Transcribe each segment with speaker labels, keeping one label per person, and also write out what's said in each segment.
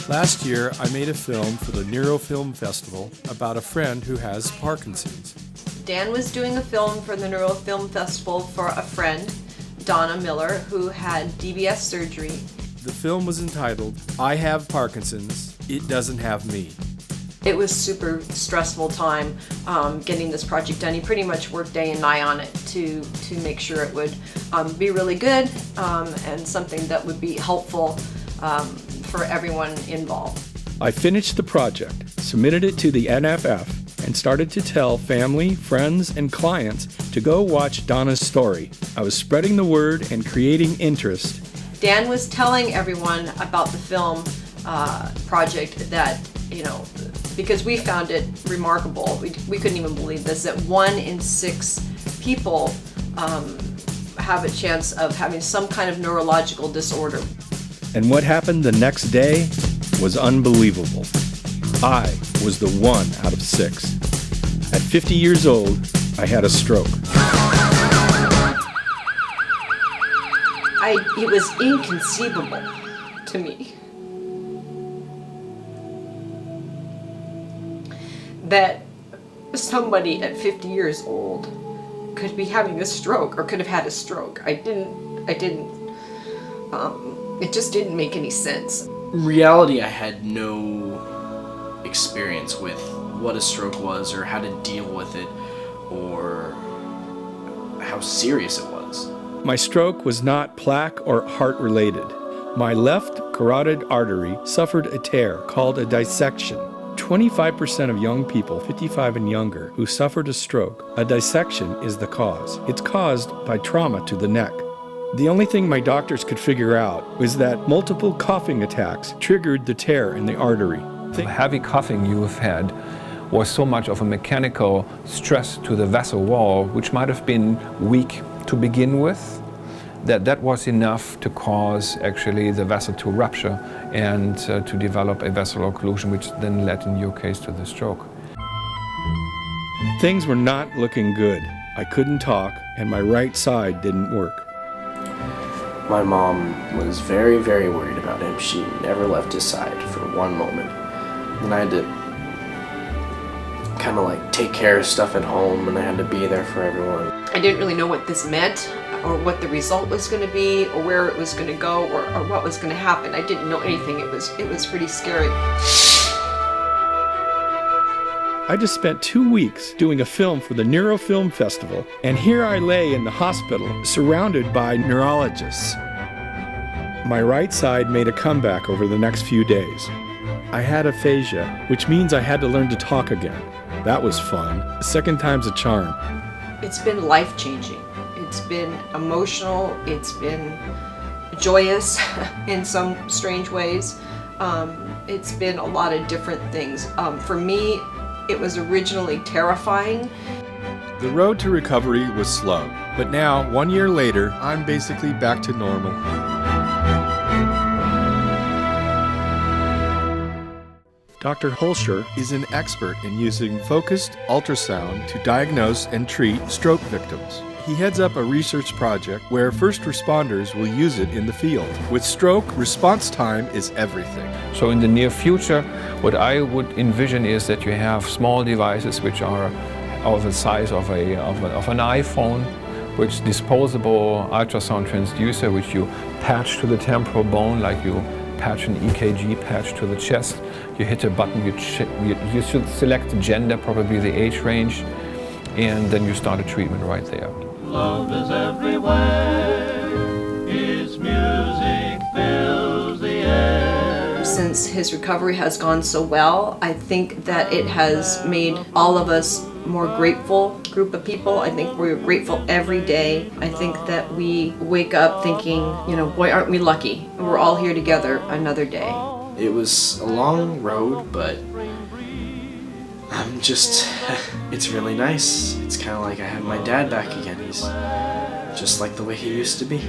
Speaker 1: Last year, I made a film for the Neuro Film Festival about a friend who has Parkinson's.
Speaker 2: Dan was doing a film for the Neuro Film Festival for a friend, Donna Miller, who had DBS surgery.
Speaker 1: The film was entitled, I Have Parkinson's, It Doesn't Have Me.
Speaker 2: It was super stressful time getting this project done. He pretty much worked day and night on it to make sure it would be really good and something that would be helpful for everyone involved.
Speaker 1: I finished the project, submitted it to the NFF, and started to tell family, friends, and clients to go watch Donna's story. I was spreading the word and creating interest.
Speaker 2: Dan was telling everyone about the film project that, because we found it remarkable. We couldn't even believe this, that 1 in 6 people have a chance of having some kind of neurological disorder.
Speaker 1: And what happened the next day was unbelievable. I was the 1 out of 6. At 50 years old, I had a stroke.
Speaker 2: It was inconceivable to me that somebody at 50 years old could be having a stroke or could have had a stroke. It just didn't make any sense.
Speaker 3: In reality, I had no experience with what a stroke was or how to deal with it or how serious it was.
Speaker 1: My stroke was not plaque or heart related. My left carotid artery suffered a tear called a dissection. 25% of young people 55 and younger who suffered a stroke, a dissection is the cause. It's caused by trauma to the neck. The only thing my doctors could figure out was that multiple coughing attacks triggered the tear in the artery.
Speaker 4: The heavy coughing you have had was so much of a mechanical stress to the vessel wall, which might have been weak to begin with, that was enough to cause actually the vessel to rupture and to develop a vessel occlusion, which then led in your case to the stroke.
Speaker 1: Things were not looking good. I couldn't talk and my right side didn't work.
Speaker 3: My mom was very, very worried about him. She never left his side for one moment. And I had to kind of take care of stuff at home, and I had to be there for everyone.
Speaker 2: I didn't really know what this meant or what the result was going to be or where it was going to go or what was going to happen. I didn't know anything. It was pretty scary.
Speaker 1: I just spent 2 weeks doing a film for the Neuro Film Festival, and here I lay in the hospital surrounded by neurologists. My right side made a comeback over the next few days. I had aphasia, which means I had to learn to talk again. That was fun. The second time's a charm.
Speaker 2: It's been life-changing. It's been emotional. It's been joyous in some strange ways. It's been a lot of different things. For me, it was originally terrifying.
Speaker 1: The road to recovery was slow, but now, 1 year later, I'm basically back to normal. Dr. Holscher is an expert in using focused ultrasound to diagnose and treat stroke victims. He heads up a research project where first responders will use it in the field. With stroke, response time is everything.
Speaker 4: So in the near future, what I would envision is that you have small devices which are of the size of an iPhone, which disposable ultrasound transducer, which you patch to the temporal bone like you patch an EKG patch to the chest. You hit a button, you should select the gender, probably the age range, and then you start a treatment right there.
Speaker 5: Love is everywhere, His music fills the air.
Speaker 2: Since his recovery has gone so well, I think that it has made all of us more grateful group of people. I think we're grateful every day. I think that we wake up thinking, boy, aren't we lucky? We're all here together another day.
Speaker 3: It was a long road, but it's really nice. It's kind of like I have my dad back again. He's just like the way he used to be.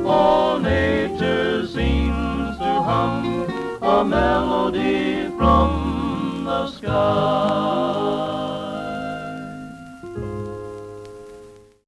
Speaker 5: All nature seems to hum a melody from the sky.